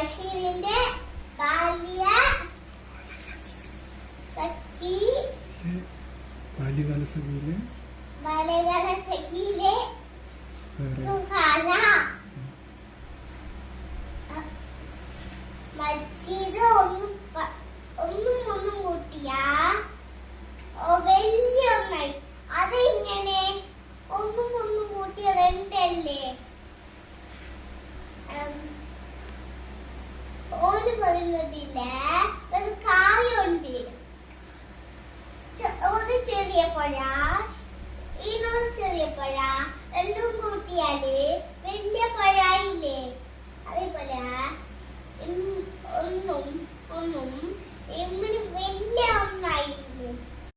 ബഷീറിന്റെ ബാല്യകാലസഖിയിലെ സുഹാന. മജീദ് ഒന്നും കൂട്ടിയാ വലിയ ഒന്നായി. അതെങ്ങനെ ഒന്നും കൂട്ടിയ രണ്ടല്ലേ? ഓന് പറയുന്നതില്ല ഒരു കായുണ്ട്. ഒന്ന് ചെറിയ പഴ, ഇനൊരു ചെറിയ പഴ, എല്ലാം കൂട്ടിയാല് വലിയ പഴായില്ലേ? അതേപോലെ ഒന്നും